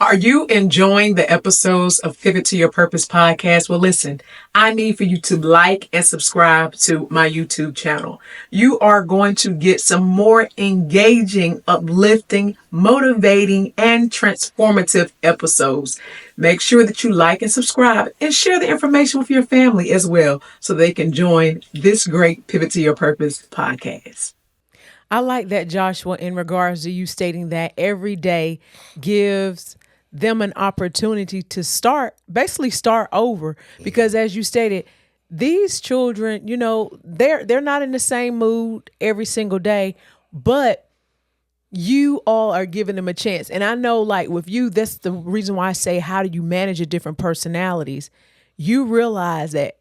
Are you enjoying the episodes of Pivot to Your Purpose podcast? Well, listen, I need for you to like and subscribe to my YouTube channel. You are going to get some more engaging, uplifting, motivating, and transformative episodes. Make sure that you like and subscribe and share the information with your family as well so they can join this great Pivot to Your Purpose podcast. I like that, Joshua, in regards to you stating that every day gives them an opportunity to basically start over. Because as you stated, these children, they're not in the same mood every single day, but you all are giving them a chance. And I know, like with you, that's the reason why I say, how do you manage your different personalities? You realize that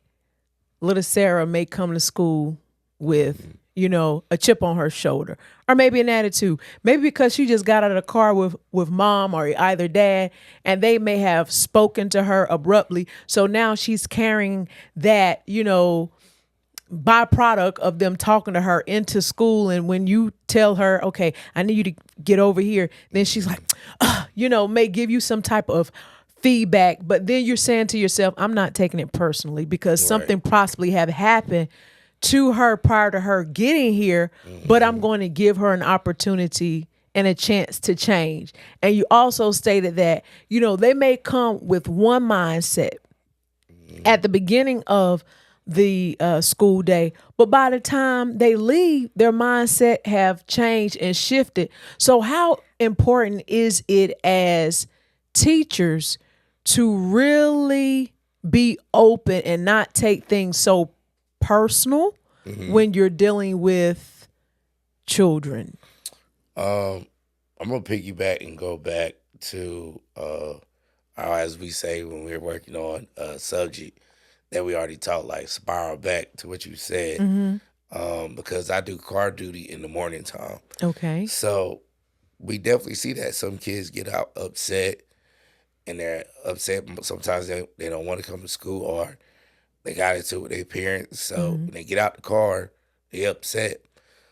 little Sarah may come to school with, a chip on her shoulder, or maybe an attitude. Maybe because she just got out of the car with mom or either dad, and they may have spoken to her abruptly. So now she's carrying that, byproduct of them talking to her into school. And when you tell her, okay, I need you to get over here, then she's like, may give you some type of feedback, but then you're saying to yourself, I'm not taking it personally because something possibly have happened to her prior to her getting here, but I'm going to give her an opportunity and a chance to change. And you also stated that, they may come with one mindset at the beginning of the school day, but by the time they leave, their mindset have changed and shifted. So how important is it as teachers to really be open and not take things so personal when you're dealing with children? I'm gonna piggyback and go back to as we say when we're working on a subject that we already taught, like spiral back to what you said. Because I do car duty in the morning time. Okay. So we definitely see that some kids get out upset, and they're upset. Sometimes they don't want to come to school, or they got into it with their parents. So when they get out the car, they upset.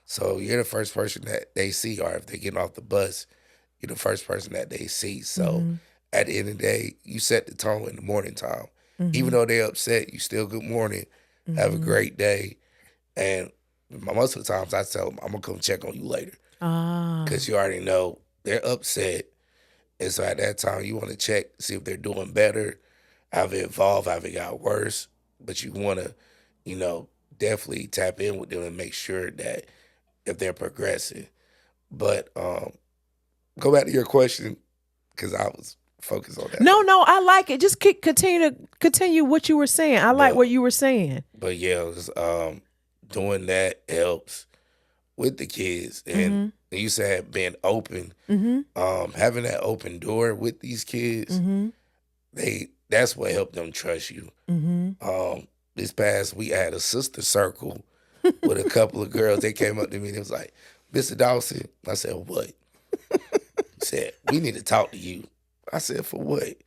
So you're the first person that they see, or if they're getting off the bus, you're the first person that they see. So at the end of the day, you set the tone in the morning time. Even though they're upset, you still good morning, have a great day. And most of the times I tell them, I'm going to come check on you later. Because you already know they're upset. And so at that time, you want to check, see if they're doing better, have it evolved, have it got worse. But you want to, definitely tap in with them and make sure that if they're progressing. But go back to your question, because I was focused on that. No, I like it. Just continue what you were saying. I like what you were saying. But yeah, it was, doing that helps with the kids. And you said being open, having that open door with these kids, that's what helped them trust you. This past week, I had a sister circle with a couple of girls. They came up to me and it was like, Mr. Dawson. I said, what? He said, we need to talk to you. I said, for what?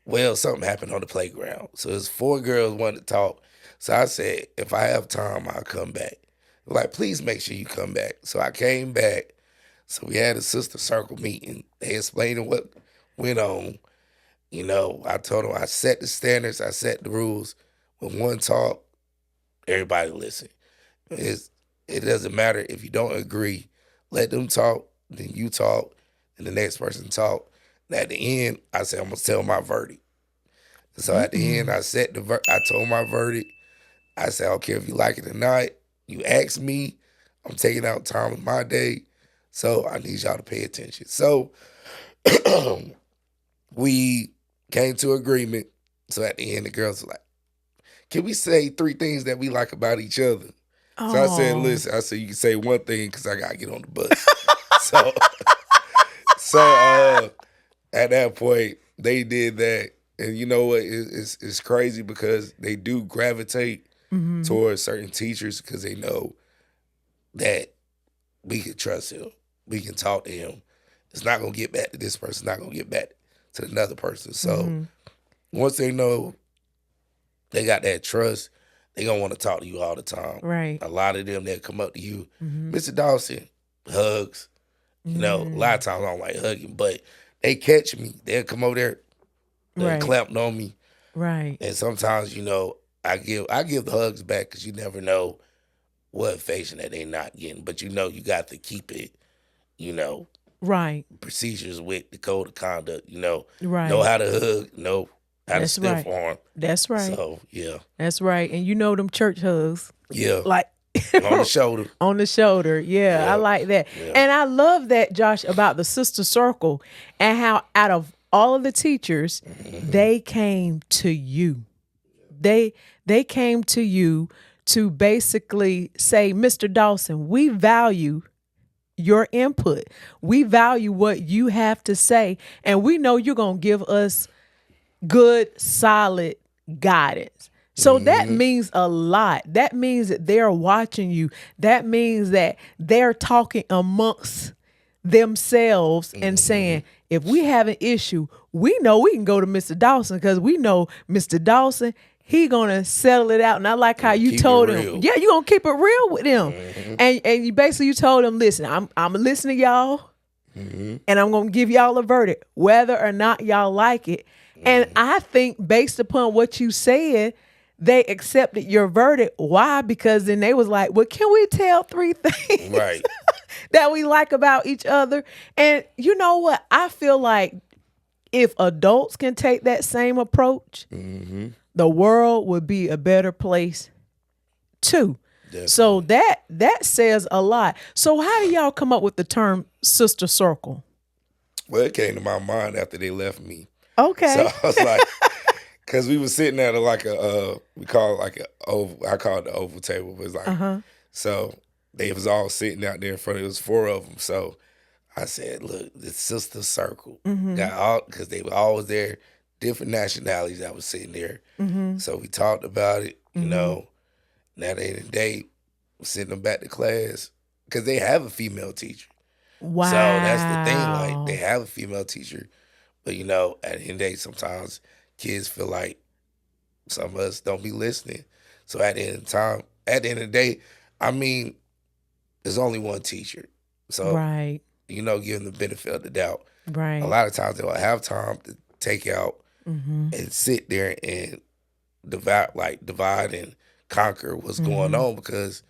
Well, something happened on the playground. So there's 4 girls wanted to talk. So I said, if I have time, I'll come back. Like, please make sure you come back. So I came back. So we had a sister circle meeting. They explained what went on. I told them I set the standards, I set the rules. When one talk, everybody listen. It doesn't matter if you don't agree. Let them talk, then you talk, and the next person talk. And at the end, I said, I'm going to tell my verdict. So at the end, I told my verdict. I said, I don't care if you like it or not. You ask me, I'm taking out time in my day, so I need y'all to pay attention. So we came to agreement. So at the end, the girls were like, can we say 3 things that we like about each other? So I said, listen, you can say one thing because I got to get on the bus. so at that point, they did that. And you know what? It's crazy because they do gravitate towards certain teachers because they know that we can trust him. We can talk to him. It's not going to get back to this person. It's not going to get back to another person. So once they know they got that trust, they going to want to talk to you all the time. Right. A lot of them, they'll come up to you, Mr. Dawson, hugs. A lot of times I don't like hugging, but they catch me. They'll come over there, they're Right. clamping on me. Right. And sometimes, I give the hugs back because you never know what affection that they not getting. But you got to keep it, you know, Right. procedures with the code of conduct, know Right. how to hug, know how to That's stiff right. arm. That's right. So yeah. That's right. And you know them church hugs. Yeah. Like On the shoulder. on the shoulder. Yeah, I Yeah. like that. Yeah. And I love that, Josh, about the sister circle and how out of all of the teachers, they came to you. They came to you to basically say, Mr. Dawson, we value your input. We value what you have to say. And we know you're going to give us good, solid guidance. So that means a lot. That means that they're watching you. That means that they're talking amongst themselves and saying, if we have an issue, we know we can go to Mr. Dawson because we know Mr. Dawson, he gonna settle it out. And I like how you Keep it told him, real. yeah, you gonna keep it real with him. And you basically you told him, listen, I'm gonna listen to y'all and I'm gonna give y'all a verdict, whether or not y'all like it. And I think based upon what you said, they accepted your verdict. Why? Because then they was like, well, can we tell 3 things Right. that we like about each other? And you know what? I feel like if adults can take that same approach, the world would be a better place too. Definitely. So that says a lot. So how do y'all come up with the term sister circle? Well, it came to my mind after they left me. Okay. So I was like, because we were sitting at like we call it like a oval. I call it the oval table, but it's like, so they was all sitting out there in front of. It was 4 of them. So I said, look, the sister circle got all because they were always there, different nationalities that was sitting there. So we talked about it, Now at the end of the day, sending them back to class because they have a female teacher. Wow. So that's the thing. Like they have a female teacher, but at the end of the day, sometimes kids feel like some of us don't be listening. So at the end of the day, I mean, there's only one teacher. So right. give them the benefit of the doubt. Right. A lot of times they will have time to take out and sit there and divide and conquer what's going on because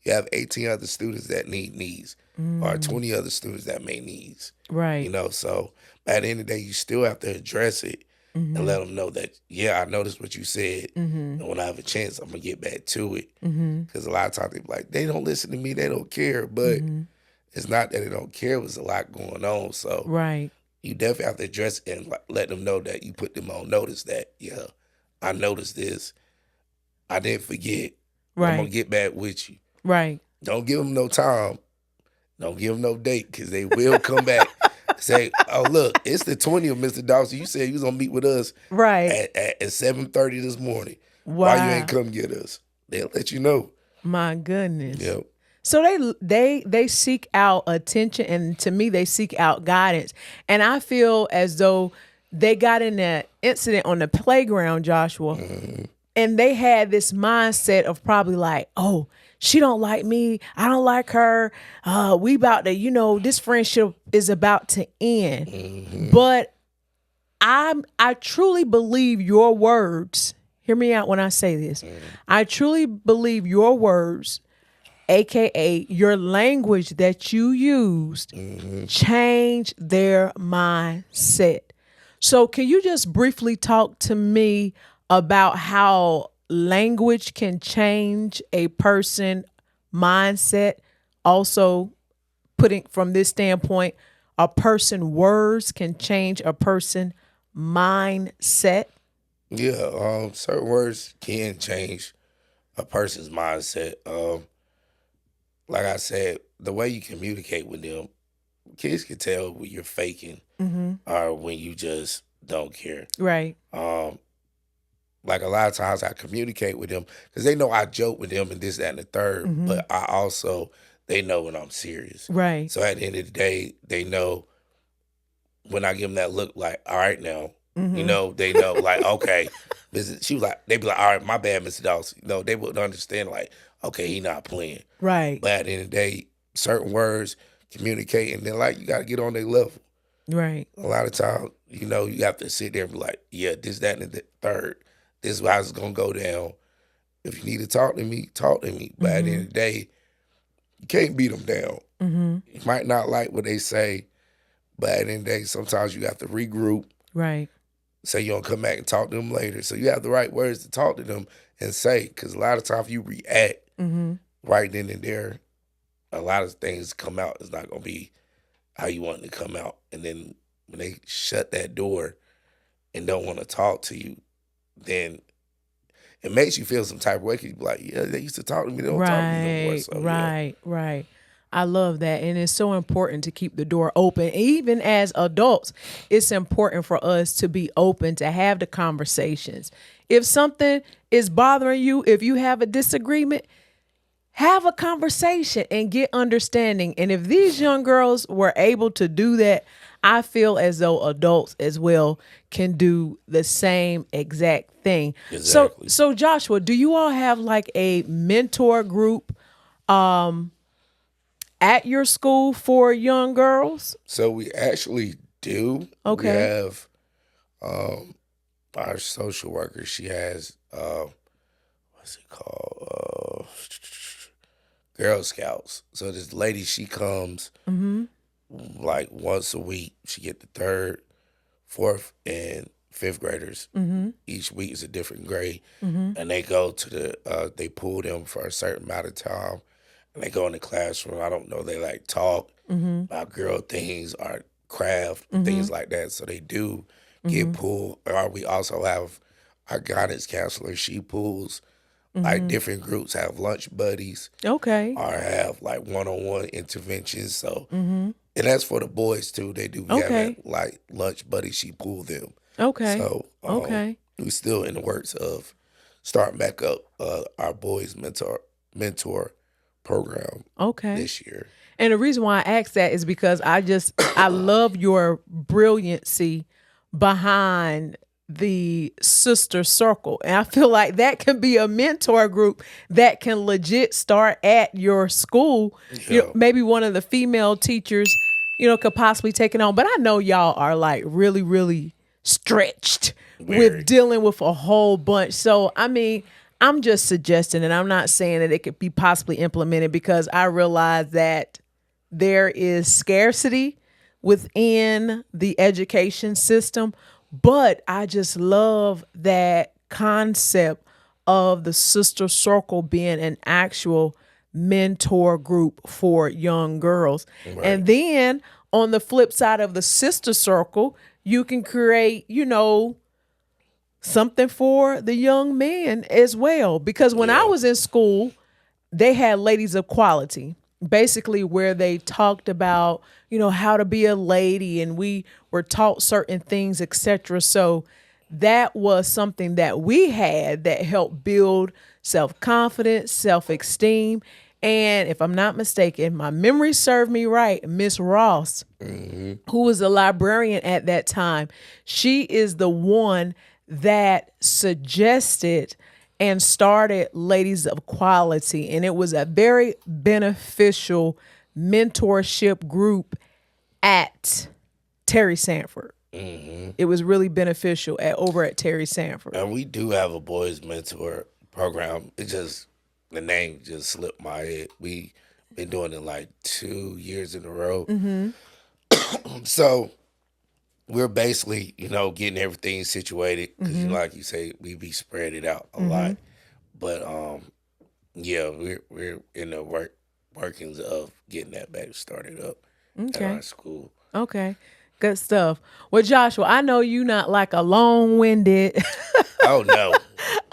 you have 18 other students that need needs or 20 other students that may needs. Right. So at the end of the day, you still have to address it and let them know that, yeah, I noticed what you said. And when I have a chance, I'm going to get back to it. Because a lot of times they be like, they don't listen to me, they don't care. But it's not that they don't care, there's a lot going on. So Right. you definitely have to address it and let them know that you put them on notice that, yeah, I noticed this. I didn't forget. Right. I'm going to get back with you. Right. Don't give them no time. Don't give them no date because they will come back and say, oh, look, it's the 20th, Mr. Dawson. You said you was going to meet with us Right. at 7:30 this morning. Wow. Why you ain't come get us? They'll let you know. My goodness. Yep. So they seek out attention, and to me, they seek out guidance. And I feel as though they got in that incident on the playground, Joshua, and they had this mindset of probably like, oh, she don't like me, I don't like her. We about to, this friendship is about to end. But I truly believe your words. Hear me out when I say this. I truly believe your words, AKA your language that you used, changed their mindset. So can you just briefly talk to me about how language can change a person mindset? Also putting from this standpoint, a person words can change a person mindset. Yeah, certain words can change a person's mindset. Like I said, the way you communicate with them, kids can tell when you're faking or when you just don't care. Right. Like a lot of times I communicate with them because they know I joke with them and this, that, and the third, but they know when I'm serious. Right. So at the end of the day, they know when I give them that look like, all right now, they know like, okay, she was like, they be like, all right, my bad, Mr. Dawson. They wouldn't understand like, okay, he not playing. Right. But at the end of the day, certain words communicate and then like you got to get on their level. Right. A lot of times, you know, you have to sit there and be like, yeah, this, that, and the third. This is how it's gonna go down. If you need to talk to me, talk to me. But at the end of the day, you can't beat them down. You might not like what they say, but at the end of the day, sometimes you have to regroup. Right. Say you're gonna come back and talk to them later. So you have the right words to talk to them and say, because a lot of times you react right then and there, a lot of things come out. It's not gonna be how you want it to come out. And then when they shut that door and don't want to talk to you, then it makes you feel some type of way. 'Cause you be like, yeah, they used to talk to me. They don't talk to me no more. Right. So, Right. Right. I love that. And it's so important to keep the door open. Even as adults, it's important for us to be open, to have the conversations. If something is bothering you, if you have a disagreement, have a conversation and get understanding. And if these young girls were able to do that, I feel as though adults as well can do the same exact thing. Exactly. So Joshua, do you all have like a mentor group at your school for young girls? So we actually do. Okay. We have our social worker. She has what's it called? Girl Scouts. So this lady, she comes like once a week. She get the third, fourth, and fifth graders. Each week is a different grade, and they go to the. They pull them for a certain amount of time, and they go in the classroom. I don't know. They like talk about girl things or craft things like that. So they do get pulled. Or we also have our guidance counselor. She pulls. Like different groups have lunch buddies. Okay. Or have like one-on-one interventions. So, and that's for the boys too. They do have like lunch buddies. She pulled them. Okay. So, Okay. we still in the works of starting back up our boys mentor program Okay. this year. And the reason why I ask that is because I love your brilliancy behind the sister circle. And I feel like that can be a mentor group that can legit start at your school. You know, maybe one of the female teachers, could possibly take it on. But I know y'all are like really, really stretched with dealing with a whole bunch. So, I mean, I'm just suggesting, and I'm not saying that it could be possibly implemented, because I realize that there is scarcity within the education system. But I just love that concept of the sister circle being an actual mentor group for young girls. Right. And then on the flip side of the sister circle, you can create, something for the young men as well. Because when I was in school, they had ladies of quality, basically, where they talked about, how to be a lady, and we were taught certain things, etc. So that was something that we had that helped build self-confidence, self-esteem. And if I'm not mistaken, my memory served me right, Miss Ross, who was a librarian at that time, she is the one that suggested and started Ladies of Quality. And it was a very beneficial mentorship group at Terry Sanford. It was really beneficial over at Terry Sanford. And we do have a boys mentor program. It just, the name just slipped my head. We been doing it like 2 years in a row. So we're basically, getting everything situated, because like you say, we be spread it out a lot. But we're in the workings of getting that back started up at our school. Okay. Good stuff. Well, Joshua, I know you not like a long-winded Oh no.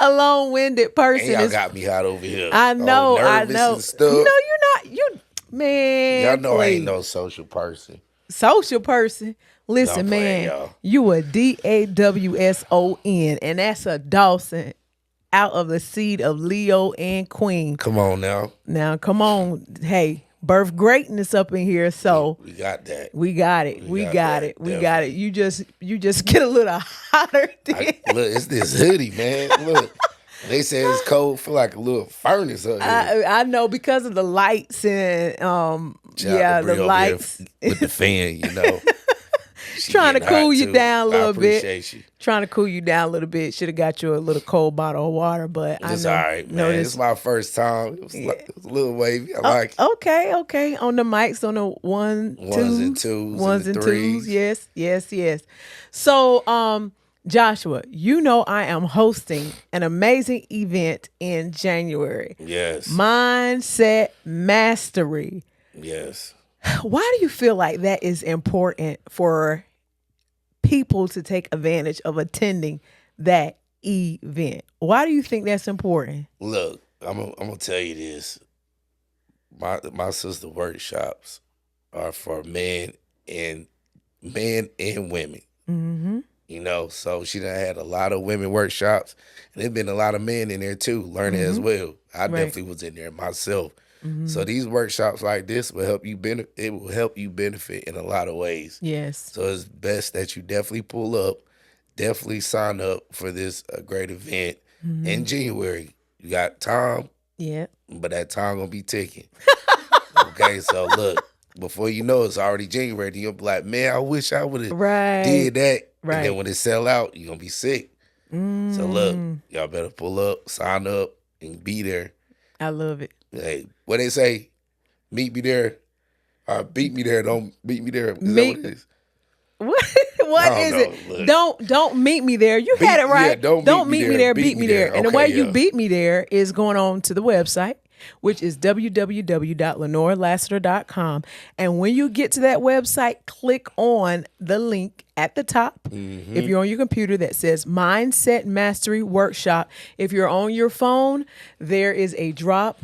a long-winded person. And y'all got me hot over here. I know, I nervous know. and stuff. Man. Y'all know I please. ain't no social person. Social person. Listen, No, I'm playing, man, y'all. you a DAWSON, and that's a Dawson out of the seed of Leo and Queen. Come on now. Now, come on. Hey, birth greatness up in here. So We got that. we got it. We got it. that, We got it. You just get a little hotter. Look, it's this hoodie, man. Look. They say it's cold, feel like a little furnace up here. I know, because of the lights and Shout out to Bree the over lights. here with the fan, She Trying to getting hot, cool you too. down a I little bit. appreciate you. Trying to cool you down a little bit. Should have got you a little cold bottle of water, but It's I all know. right, know man. this. It's my first time. It was, Yeah. it was a little wavy. I like it. Okay. On the mics, on the Ones and twos ones and and threes. twos. Yes. So, Joshua, you know I am hosting an amazing event in January. Yes. Mindset Mastery. Yes. Why do you feel like that is important for people to take advantage of attending that event? Why do you think that's important? Look, I'm gonna tell you this. My sister workshops are for men and women. Mm-hmm. You know, so she done had a lot of women workshops, and there's been a lot of men in there too, learning as well. I definitely was in there myself. So these workshops like this will help you benefit. It will help you benefit in a lot of ways. Yes. So it's best that you definitely pull up, definitely sign up for this great event in January. You got time, Yeah. but that time gonna be ticking. Okay, so look, before you know it's already January, then you'll be like, man, I wish I would have Right. did that. Right. And then when it sell out, you're gonna be sick. So look, y'all better pull up, sign up, and be there. I love it. Hey, what they say, meet me there, or beat me there, don't beat me there. Is Meet- that what it is? What I is don't it? know. Look. Don't meet me there. You had it yeah, right. don't meet me there, beat me there. And the way Okay, you yeah. beat me there is going on to the website, which is www.lenorelasseter.com. And when you get to that website, click on the link at the top. If you're on your computer, that says Mindset Mastery Workshop. If you're on your phone, there is a drop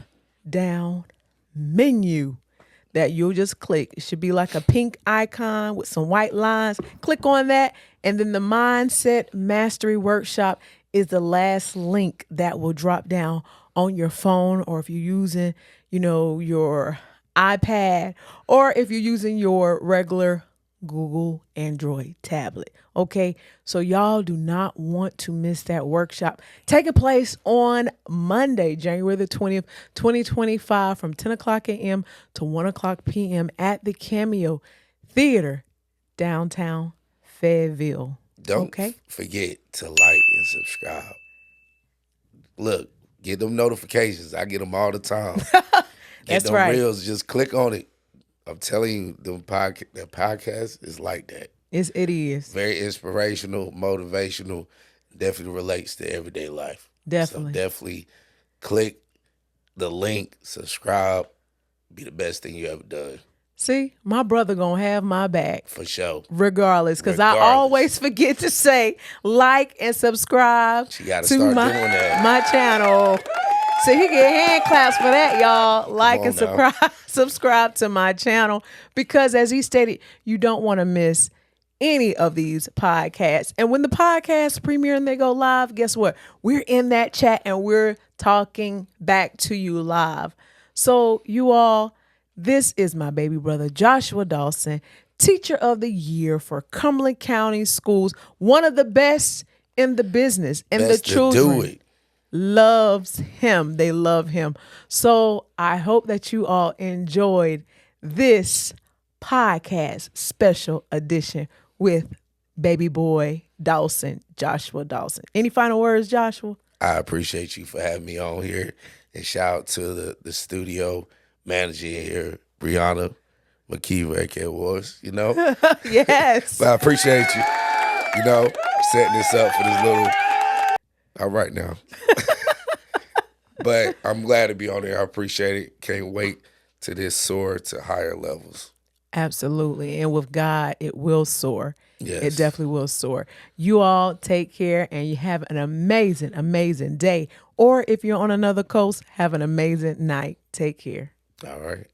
down menu that you'll just click. It should be like a pink icon with some white lines. Click on that, and then the Mindset Mastery Workshop is the last link that will drop down on your phone, or if you're using, your iPad, or if you're using your regular Google Android tablet. Okay, so y'all do not want to miss that workshop taking place on Monday, January the 20th, 2025, from 10 o'clock a.m. to 1 o'clock p.m. at the Cameo Theater, downtown Fayetteville. Don't forget to like and subscribe. Look, get them notifications. I get them all the time. That's them right. reels, just click on it. I'm telling you, the podcast is like that. It is. Very inspirational, motivational, definitely relates to everyday life. Definitely. So definitely click the link, subscribe, be the best thing you ever done. See, my brother gonna have my back. For sure. Regardless, because I always forget to say like and subscribe She gotta to start doing that. my channel. So he get hand claps for that, y'all. Like and subscribe to my channel, because as he stated, you don't want to miss any of these podcasts. And when the podcasts premiere and they go live, guess what? We're in that chat and we're talking back to you live. So you all, this is my baby brother, Joshua Dawson, Teacher of the Year for Cumberland County Schools, one of the best in the business. And Best the children to do it. loves him. They love him. So I hope that you all enjoyed this podcast special edition with baby boy Dawson, Joshua Dawson. Any final words, Joshua? I appreciate you for having me on here. And shout out to the studio manager here, Brianna McKeever, aka was, Yes. But I appreciate you, setting this up for this little. All right now. But I'm glad to be on there. I appreciate it. Can't wait to this soar to higher levels. Absolutely. And with God, it will soar. Yes. It definitely will soar. You all take care and you have an amazing, amazing day. Or if you're on another coast, have an amazing night. Take care. All right.